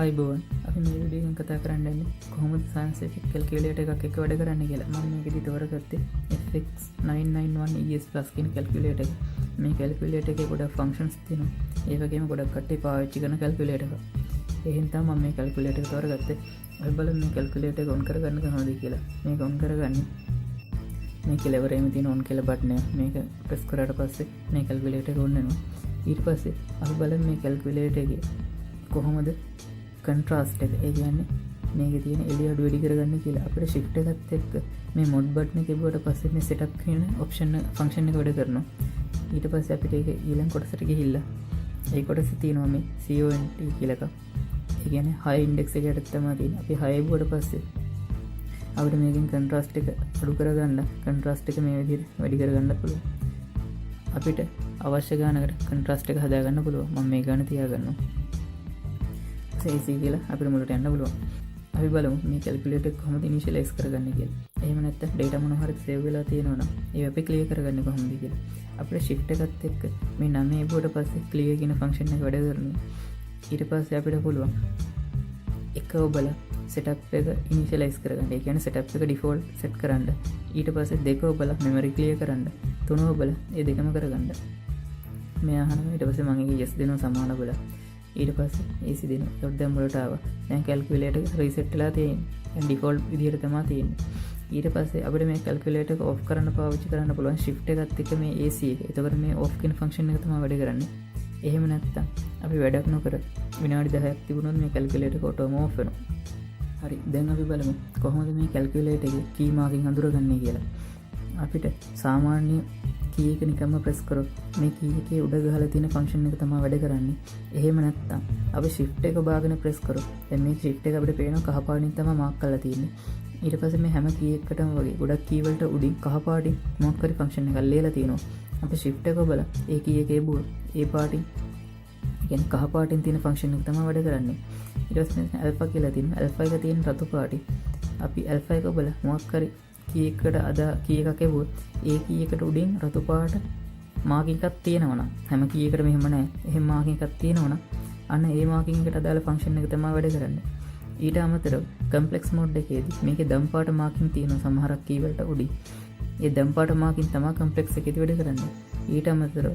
අයිබෝන් අපි මේ විඩියෙන් කතා කරන්නන්නේ කොහොමද සයින්සිෆික් කැල්කියුලේටර් එකක් එක වැඩ කරන්න කියලා. මම මේකෙදි තෝරගත්තේ FX991 ES+ කියන කැල්කියුලේටර් එක. මේ කැල්කියුලේටර් එකේ ගොඩක් ෆන්ක්ෂන්ස් තියෙනවා. ඒ වගේම ගොඩක් කට්ටිය පාවිච්චි කරන කැල්කියුලේටර් එකක්. ඒ හින්දා මම මේ කැල්කියුලේටර් එක තෝරගත්තේ. අපි බලමු මේ කැල්කියුලේටර් එක ඔන් කරගන්න කොහොමද කියලා. මේක ඔන් කරගන්නේ මේ කෙලවරේම තියෙන ඔන් කියලා බටන් එක. මේක ප්‍රෙස් කරාට පස්සේ මේ කැල්කියුලේටර් එක ඔන් වෙනවා. ඊට පස්සේ අපි බලමු මේ කැල්කියුලේටර් එකේ කොහොමද කන්ට්‍රාස්ට් එක. ඒ කියන්නේ මේකේ තියෙන එළිය අඩු වැඩි කරගන්න කියලා. අපිට shift එකත් එක්ක මේ mod බටන් එක තිබුවට පස්සේ මේ setup කියන option function එක වැඩ කරනවා. ඊට පස්සේ අපිට ඒක ඊළඟ කොටසට ගිහිල්ලා ඒ කොටසේ තියෙනවා මේ CONT කියලා එකක්. ඒ කියන්නේ high index එකකට තමයි තියෙන්නේ. අපි high වුණාට පස්සේ අපිට මේකෙන් contrast එක අඩු කරගන්න contrast එක මේ විදිහට වැඩි කරගන්න පුළුවන්. අපිට අවශ්‍ය ගානකට contrast එක හදාගන්න පුළුවන්. මම මේ ගාන තියාගන්නවා. AC කියලා අපිට මුලට යන්න පුළුවන්. අපි බලමු මේ කැල්කියුලේටර් එක කොහොමද ඉනිෂියලයිස් කරගන්නේ කියලා. එහෙම නැත්නම් data මොන හරි සේව් වෙලා තියෙනවා නම් ඒක අපි ක්ලියර් කරගන්නේ කොහොමද කියලා. අපිට shift එකත් එක්ක මේ 9 බුවට පස්සේ ක්ලියර් කියන ෆන්ක්ෂන් එක වැඩ කරනවා. ඊට පස්සේ අපිට පුළුවන් එක ඔබලා setup එක ඉනිෂියලයිස් කරගන්න. ඒ කියන්නේ setup එක default set කරන්න. ඊට පස්සේ දෙක ඔබලා memory clear කරන්න. තුන ඔබලා ඒ දෙකම කරගන්න. මේ අහනවා ඊට පස්සේ මම ඒක yes දෙනවා සමාන ඔබලා. ඊට පස්සේ AC දෙනවා. ඒත් දැන් මුලට ආවා. දැන් කැල්කියුලේටර් එක රීසෙට් වෙලා තියෙන්නේ. දැන් ඩිෆෝල්ට් විදිහට තමයි තියෙන්නේ. ඊට පස්සේ අපිට මේ කැල්කියුලේටර් එක ඔෆ් කරන්න පාවිච්චි කරන්න පුළුවන් shift එකත් එක්ක මේ AC එක. එතකොට මේ ඔෆ් කියන ෆන්ක්ෂන් එක තමයි වැඩ කරන්නේ. එහෙම නැත්නම් අපි වැඩක් නොකර විනාඩි 10ක් තිබුණොත් මේ කැල්කියුලේටර් එක ඔටෝම ඔෆ් වෙනවා. හරි. දැන් අපි බලමු කොහොමද මේ කැල්කියුලේටර් එකේ key marking හඳුරගන්නේ කියලා. අපිට සාමාන්‍ය key එක නිකම්ම press කරොත් මේ key එකේ උඩ ගහලා තියෙන function එක තමයි වැඩ කරන්නේ. එහෙම නැත්නම් අපි shift එක බාගෙන press කරොත් දැන් මේ shift එක අපිට පේනවා කහ පාටින් තමයි mark කරලා තියෙන්නේ. ඊට පස්සේ මේ හැම key එකකටම වගේ ගොඩක් key වලට උඩින් කහ පාටින් mark කරි function එකක් ලියලා තියෙනවා. අපි shift එක බලලා ඒ key එකේ බුව ඒ පාටින් කියන්නේ කහ පාටින් තියෙන function එක තමයි වැඩ කරන්නේ. ඊට පස්සේ alpha කියලා තියෙනවා. alpha එක තියෙන රතු පාටි. අපි alpha එක බලලා mark කරි key එකට අදා key එකක් එවුවොත් ඒ key එකට උඩින් රතු පාට marking එකක් තියෙනවා නම් හැම key එකකටම එහෙම නැහැ. එහෙම marking එකක් තියෙනවා නම් අන්න ඒ marking එකට අදාළ function එක තමයි වැඩ කරන්නේ. ඊට අමතරව complex mode එකේදී මේකේ දම් පාට marking තියෙනවා සමහරක් key වලට උඩින්. ඒ දම් පාට marking තමයි complex එකේදී වැඩ කරන්නේ. ඊට අමතරව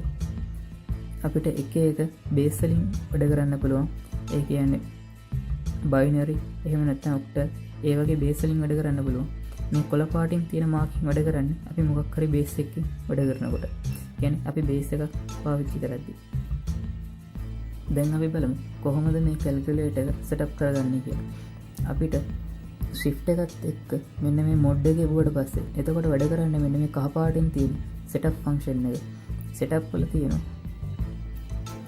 අපිට එක එක base වලින් වැඩ කරන්න පුළුවන්. ඒ කියන්නේ binary එහෙම නැත්නම් octal ඒ වගේ base වලින් වැඩ කරන්න පුළුවන්. මේ කොළ පාටින් තියෙන මාර්කින් වැඩ කරන්නේ අපි මොකක් හරි බේස් එකකින් වැඩ කරනකොට. කියන්නේ අපි බේස් එකක් පාවිච්චි කරද්දී. දැන් අපි බලමු කොහොමද මේ කැල්කියුලේටර් එක setup කරගන්නේ කියලා. අපිට shift එකත් එක්ක මෙන්න මේ mod එකේ බුවට පස්සේ එතකොට වැඩ කරන්නේ මෙන්න මේ කහ පාටින් තියෙන setup function එක. setup වල තියෙන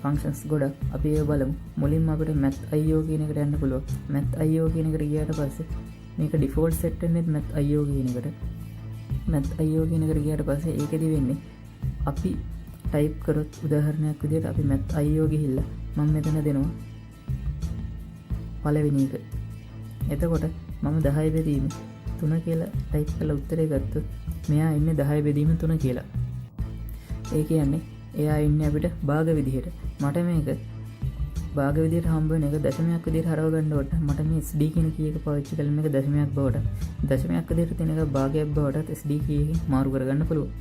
functions ගොඩක් අපි ඒක බලමු. මුලින්ම අපිට math.io කියන එකට යන්න පුළුවන්. math.io කියන එකට ගියාට පස්සේ මේක ඩිෆෝල්ට් සෙට් වෙන්නේ math.io කියන එකට. math.io කියන එකට ගියාට පස්සේ ඒකෙදි වෙන්නේ අපි ටයිප් කරොත් උදාහරණයක් විදිහට අපි math.io ගිහිල්ලා මම මෙතන දෙනවා පළවෙනි එක. එතකොට මම 10 බෙදීම 3 කියලා ටයිප් කරලා උත්තරේ ගත්තොත් මෙයා ඉන්නේ 10 බෙදීම 3 කියලා. ඒ කියන්නේ එයා ඉන්නේ අපිට භාග විදිහට. මට මේක භාග විදිහට හම්බ වෙන එක දශමයක් විදිහට හරව ගන්නකොට මට මේ SD කියන key එක පාවිච්චි කරලා මේක දශමයක් බවට දශමයක් විදිහට තියෙන එක භාගයක් බවට SD key එකෙන් මාරු කරගන්න පුළුවන්.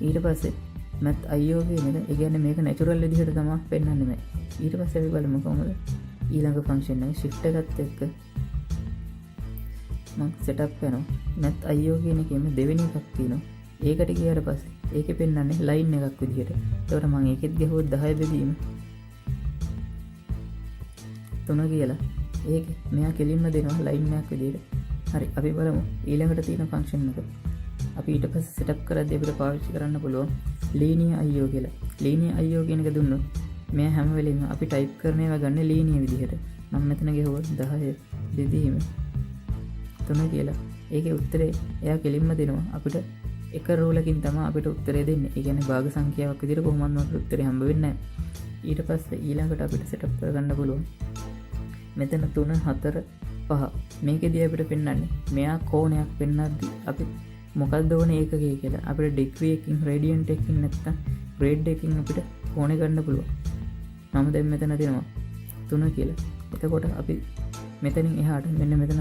ඊට පස්සේ math.io කියන එක ඒ කියන්නේ මේක natural විදිහට තමයි පෙන්වන්නේ මේ. ඊට පස්සේ අපි බලමු කොහොමද ඊළඟ function එක shift එකත් එක්ක මම setup කරනවා. math.io කියන එකේම දෙවෙනි එකක් තියෙනවා. ඒකට ගියාට පස්සේ ඒකේ පෙන්වන්නේ line එකක් විදිහට. ඒකට මම ඒකෙත් ගහුවොත් 10 බෙදීම 3 කියලා. ඒක මෙයා කෙලින්ම දෙනවා ලයින් එකක් විදිහට. හරි. අපි බලමු ඊළඟට තියෙන ෆන්ක්ෂන් එක. අපි ඊට පස්සේ setup කරද්දී අපිට පාවිච්චි කරන්න පුළුවන් linear IO කියලා. linear IO කියන එක දුන්නොත් මෙයා හැම වෙලෙම අපි ටයිප් කරන ඒවා ගන්න linear විදිහට. මම මෙතන ගහුවොත් 10 බෙදීම 3 කියලා. ඒකේ උත්තරේ එයා කෙලින්ම දෙනවා. අපිට එක රූලකින් තමයි අපිට උත්තරේ දෙන්නේ. ඒ කියන්නේ භාග සංඛ්‍යාවක් විදිහට කොහොමවත් අපිට උත්තරේ හම්බ වෙන්නේ නැහැ. ඊට පස්සේ ඊළඟට අපිට setup කරගන්න පුළුවන් මෙතන 3 4 5 මේකෙදී අපිට පෙන්වන්නේ මෙයා කෝණයක් පෙන්වද්දි අපි මොකක්ද ඕනේ ඒකකේ කියලා. අපිට ඩිග්‍රී එකකින් රේඩියන්ට් එකකින් නැත්නම් ග්‍රේඩ් එකකින් අපිට කෝණේ ගන්න පුළුවන්. මම දැන් මෙතන දෙනවා 3 කියලා. එතකොට අපි මෙතනින් එහාට මෙන්න මෙතන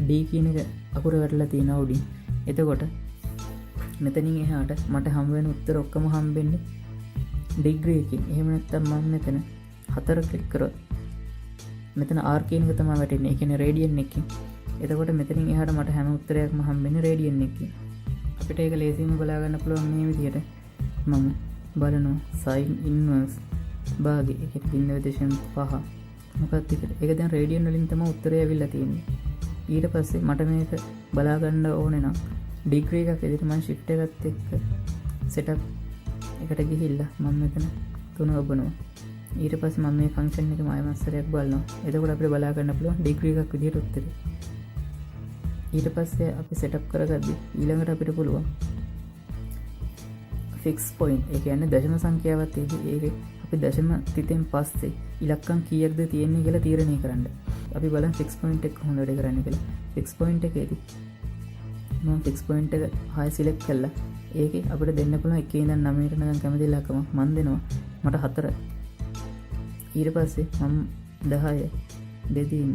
D කියන එක අකුර වැටලා තියෙනවා උඩින්. එතකොට මෙතනින් එහාට මට හම්බ වෙන උත්තර ඔක්කොම හම්බෙන්නේ ඩිග්‍රී එකකින්. එහෙම නැත්නම් මම මෙතන 4 ක්ලික් කරොත් මෙතන R කියන එක තමයි වැටෙන්නේ. ඒ කියන්නේ රේඩියන් එකකින්. එතකොට මෙතනින් එහාට මට හැම උත්තරයක්ම හම්බෙන්නේ රේඩියන් එකකින්. අපිට ඒක ලේසියෙන්ම බලා ගන්න පුළුවන් මේ විදිහට. මම බලනවා sin inverse භාගය. ඒ කියන්නේ 0.5. මොකක්ද ඒක? ඒක දැන් රේඩියන් වලින් තමයි උත්තරය ඇවිල්ලා තියෙන්නේ. ඊට පස්සේ මට මේක බලා ගන්න ඕනේ නම් ඩිග්‍රී එකක් විදිහට මම shift එකත් එක්ක setup එකට ගිහිල්ලා මම මෙතන 3 ඔබනවා. ඊට පස්සේ මම මේ ෆන්ක්ෂන් එකේ මායමස්සරයක් බලනවා. එතකොට අපිට බලා ගන්න පුළුවන් ඩිග්‍රී එකක් විදිහට උත්තරේ. ඊට පස්සේ අපි setup කරගද්දි ඊළඟට අපිට පුළුවන් fix point. ඒ කියන්නේ දශම සංඛ්‍යාවක් තියෙදි ඒක අපි දශම තිතෙන් පස්සේ ඉලක්කම් කීයක්ද තියෙන්නේ කියලා තීරණය කරන්න. අපි බලමු fix point එක කොහොමද වැඩ කරන්නේ කියලා. fix point එකේදී මම fix point එක හාය select කළා. ඒකේ අපිට දෙන්න පුළුවන් 1 ඉඳන් 9ට නම් කැමති ඉලක්කම මම දෙනවා. මට 4. ඊට පස්සේ මම 10 බෙදීම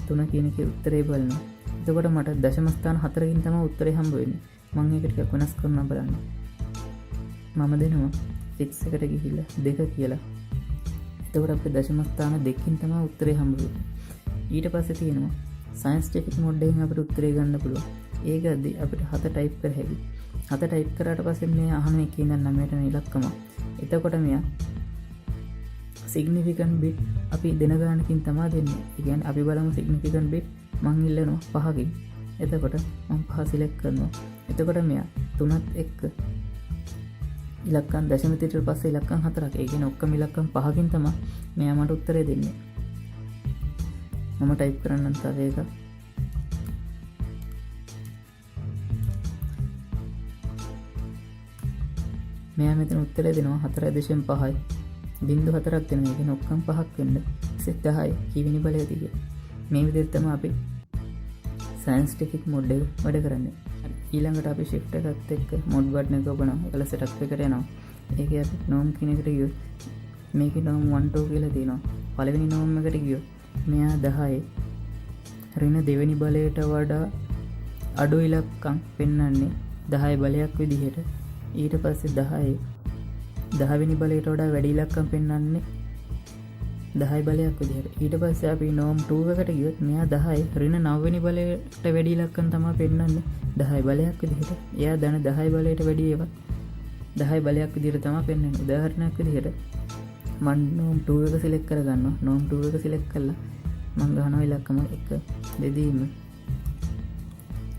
3 කියන එකේ උත්තරේ බලනවා. එතකොට මට දශම ස්ථාන 4කින් තමයි උත්තරේ හම්බ වෙන්නේ. මම ඒක ටිකක් වෙනස් කරනවා බලන්න. මම දෙනවා 6 එකට ගිහිල්ලා 2 කියලා. එතකොට අපිට දශම ස්ථාන 2කින් තමයි උත්තරේ හම්බ වෙන්නේ. ඊට පස්සේ තියෙනවා scientific mode එකෙන් අපිට උත්තරේ ගන්න පුළුවන්. ඒකදී අපිට 7 ටයිප් කර හැකියි. 7 ටයිප් කරාට පස්සේ මේ අහන එකේ ඉඳන් 9ට යන ඉලක්කම. එතකොට මෙයා significant bit අපි දෙන ගානකින් තමයි දෙන්නේ. ඒ කියන්නේ අපි බලමු significant bit මං ඉල්ලනවා 5කින්. එතකොට මම 5 සිලෙක්ට් කරනවා. එතකොට මෙයා 3ත් එක්ක ඉලක්කම් දශම තිතට පස්සේ ඉලක්කම් 4ක්. ඒ කියන්නේ ඔක්කොම ඉලක්කම් 5කින් තමයි මෙයා මට උත්තරේ දෙන්නේ. මම ටයිප් කරන්නම් තව එකක්. මෙයා මෙතන උත්තරේ දෙනවා 4.5යි. 0.4ක් දෙනවා. ඒ කියන්නේ ඔක්කොම 5ක් වෙන්න. 10යි කීවෙනි බලයද කියලා. මේ විදිහට තමයි අපි scientific mode එක වැඩ කරන්නේ. ඊළඟට අපි shift එකත් එක්ක mode button එක ඔබනවා. ඒකල setup එකට යනවා. ඒකේ අපි norm කියන එකට ගියොත් මේකේ norm 1 2 කියලා තියෙනවා. පළවෙනි norm එකට ගියොත් මෙයා 10 ඍණ දෙවෙනි බලයට වඩා අඩු ඉලක්කම් පෙන්වන්නේ 10 බලයක් විදිහට. ඊට පස්සේ 10 වෙනි බලයට වඩා වැඩි ඉලක්කම් පෙන්වන්නේ 10 බලයක් විදිහට. ඊට පස්සේ අපි norm 2 එකට ගියොත් මෙයා 10 ඍණ 9 වෙනි බලයට වැඩි ඉලක්කම් තමයි පෙන්වන්නේ 10 බලයක් විදිහට. එයා දන 10 බලයට වැඩි ඒවා 10 බලයක් විදිහට තමයි පෙන්වන්නේ. උදාහරණයක් විදිහට මම norm 2 එක select කරගන්නවා. norm 2 එක select කළා මම ගන්නවා ඉලක්කම 1 බෙදීම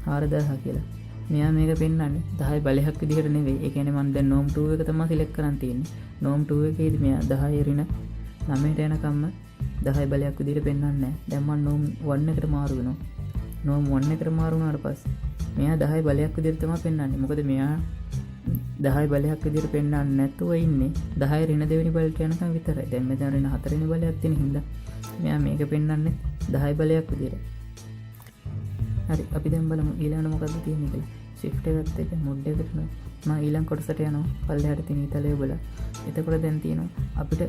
4000 කියලා. මෙයා මේක පෙන්වන්නේ 10 බලයක් විදිහට නෙවෙයි. ඒ කියන්නේ මම දැන් norm 2 එක තමයි select කරන් තියෙන්නේ. norm 2 එකේදී මෙයා 10 ඍණ 9ට යනකම්ම 10 බලයක් විදිහට පෙන්වන්නේ නැහැ. දැන් මම norm 1 එකට මාරු වෙනවා. norm 1 එකට මාරු වුණාට පස්සේ මෙයා 10 බලයක් විදිහට තමයි පෙන්වන්නේ. මොකද මෙයා 10 බලයක් විදිහට පෙන්වන්නේ නැතුව ඉන්නේ 10 ඍණ දෙවෙනි බලයට යනකම් විතරයි. දැන් මෙතන ඍණ 4 වෙනි බලයක් තියෙන හින්දා මෙයා මේක පෙන්වන්නේ 10 බලයක් විදිහට. හරි අපි දැන් බලමු ඊළඟට මොකද්ද තියෙන්නේ කියලා. shift එකත් එක්ක mode එකට යනවා. මම ඊළඟ කොටසට යනවා. පල්ලෙහාට තියෙන ඊතලයේ බලලා. එතකොට දැන් තියෙනවා අපිට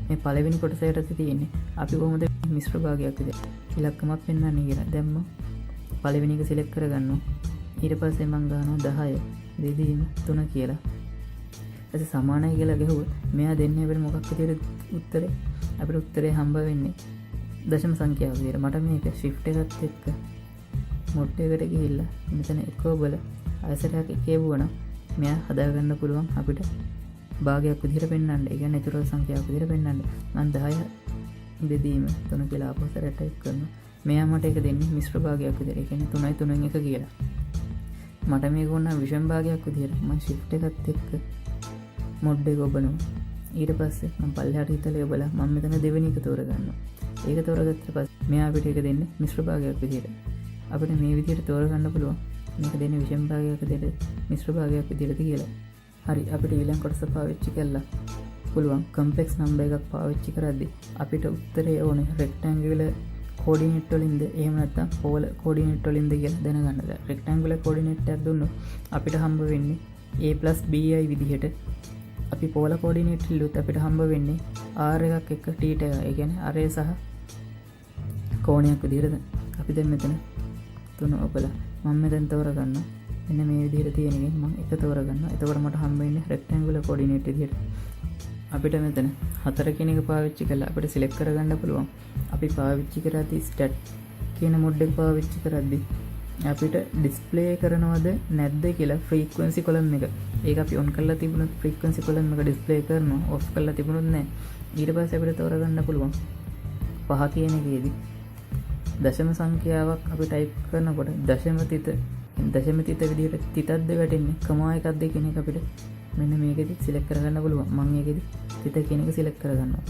මේ පළවෙනි කොටසට තියෙන්නේ අපි කොහොමද මිශ්‍ර භාගයක් විදිහට ඉලක්කමක් පෙන්වන්නේ කියලා. දැන් මම පළවෙනි එක select කරගන්නවා. ඊට පස්සේ මම ගන්නවා 10 බෙදීම 3 කියලා. ඊට සමානයි කියලා ගහුවොත් මෙයා දෙන්නේ අපිට මොකක් විදිහට උත්තරේ? අපිට උත්තරේ හම්බ වෙන්නේ දශම සංඛ්‍යාව විදිහට. මට මේක shift එකත් එක්ක mode එකට ගිහිල්ලා මෙතන එකව බල ආයසරයක් එකේවුවනම් මෙයා හදාගන්න පුළුවන් අපිට භාගයක් විදිහට පෙන්වන්න. ඒ කියන්නේ චතුරාර්ය සංඛ්‍යාවක් විදිහට පෙන්වන්න. මම 10 බෙදීම 3 කියලා අපසරට ටයිප් කරනවා. මෙයා මට ඒක දෙන්නේ මිශ්‍ර භාගයක් විදිහට. ඒ කියන්නේ 3යි 3න් 1 කියලා. මට මේක ඕන විෂම භාගයක් විදිහට. මම shift එකත් එක්ක mode එක ඔබනවා. ඊට පස්සේ මම පල්ලෙහාට හිතලා ඔබලා මම මෙතන දෙවෙනි එක තෝරගන්නවා. ඒක තෝරගත්ත පස්සේ මෙයා අපිට ඒක දෙන්නේ මිශ්‍ර භාගයක් විදිහට. අපිට මේ විදිහට තෝරගන්න පුළුවන් මේක දෙන්නේ විෂම භාගයක් විදිහට මිශ්‍ර භාගයක් විදිහට කියලා. හරි අපිට ඊළඟ කොටස පාවිච්චි කරලා පුළුවන් කම්ප්ලෙක්ස් නම්බර් එකක් පාවිච්චි කරද්දී අපිට උත්තරේ ඕනේ රෙක්ටැන්ගියුලර් කෝඩිනේට් වලින්ද එහෙම නැත්නම් පෝලර් කෝඩිනේට් වලින්ද කියලා දැනගන්න. රෙක්ටැන්ගුලර් කෝඩිනේට් එකක් දුන්නොත් අපිට හම්බ වෙන්නේ a+bi විදිහට. අපි පෝලර් කෝඩිනේට් ඉල්ලුවොත් අපිට හම්බ වෙන්නේ r එකක් එක්ක θ එක. ඒ කියන්නේ r සහ කෝණයක් විදිහට අපි දැන් මෙතන 3 ඔබලා මම මෙතෙන් තෝරගන්න මෙන්න මේ විදිහට තියෙන එකෙන් මම එක තෝරගන්න. එතකොට මට හම්බ වෙන්නේ රෙක්ටැන්ගුලර් කෝඩිනේට් විදිහට. අපිට මෙතන 4 කියන එක පාවිච්චි කරලා අපිට සිලෙක්ට් කරගන්න පුළුවන්. අපි පාවිච්චි කරද්දී ස්ටැට් කියන මොඩ් එක පාවිච්චි කරද්දී අපිට ඩිස්ප්ලේ කරනවද නැද්ද කියලා ෆ්‍රීකවන්සි කොලම් එක. ඒක අපි ඔන් කරලා තිබුණොත් ෆ්‍රීකවන්සි කොලම් එක ඩිස්ප්ලේ කරනවා. ඔෆ් කරලා තිබුණොත් නැහැ. ඊට පස්සේ අපිට තෝරගන්න පුළුවන් 5 කියන එකේදී දශම සංඛ්‍යාවක් අපි ටයිප් කරනකොට දශම තිත විදිහට තිතක්ද වැටෙන්නේ කමා එකක්ද කියන එක අපිට මෙන්න මේකෙදි සිලෙක්ට් කරගන්න පුළුවන්. මම ඒකෙදි තිත කියන එක සිලෙක්ට් කරගන්නවා.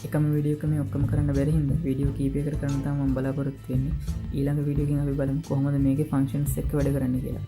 එකම වීඩියෝ එකම ඔක්කොම කරන්න බැරි හින්දා වීඩියෝ කීපයකට කරන්න තමයි මම බලාපොරොත්තු වෙන්නේ. ඊළඟ වීඩියෝ එකකින් අපි බලමු කොහොමද මේකේ ෆන්ක්ෂන්ස් එක්ක වැඩ කරන්නේ කියලා.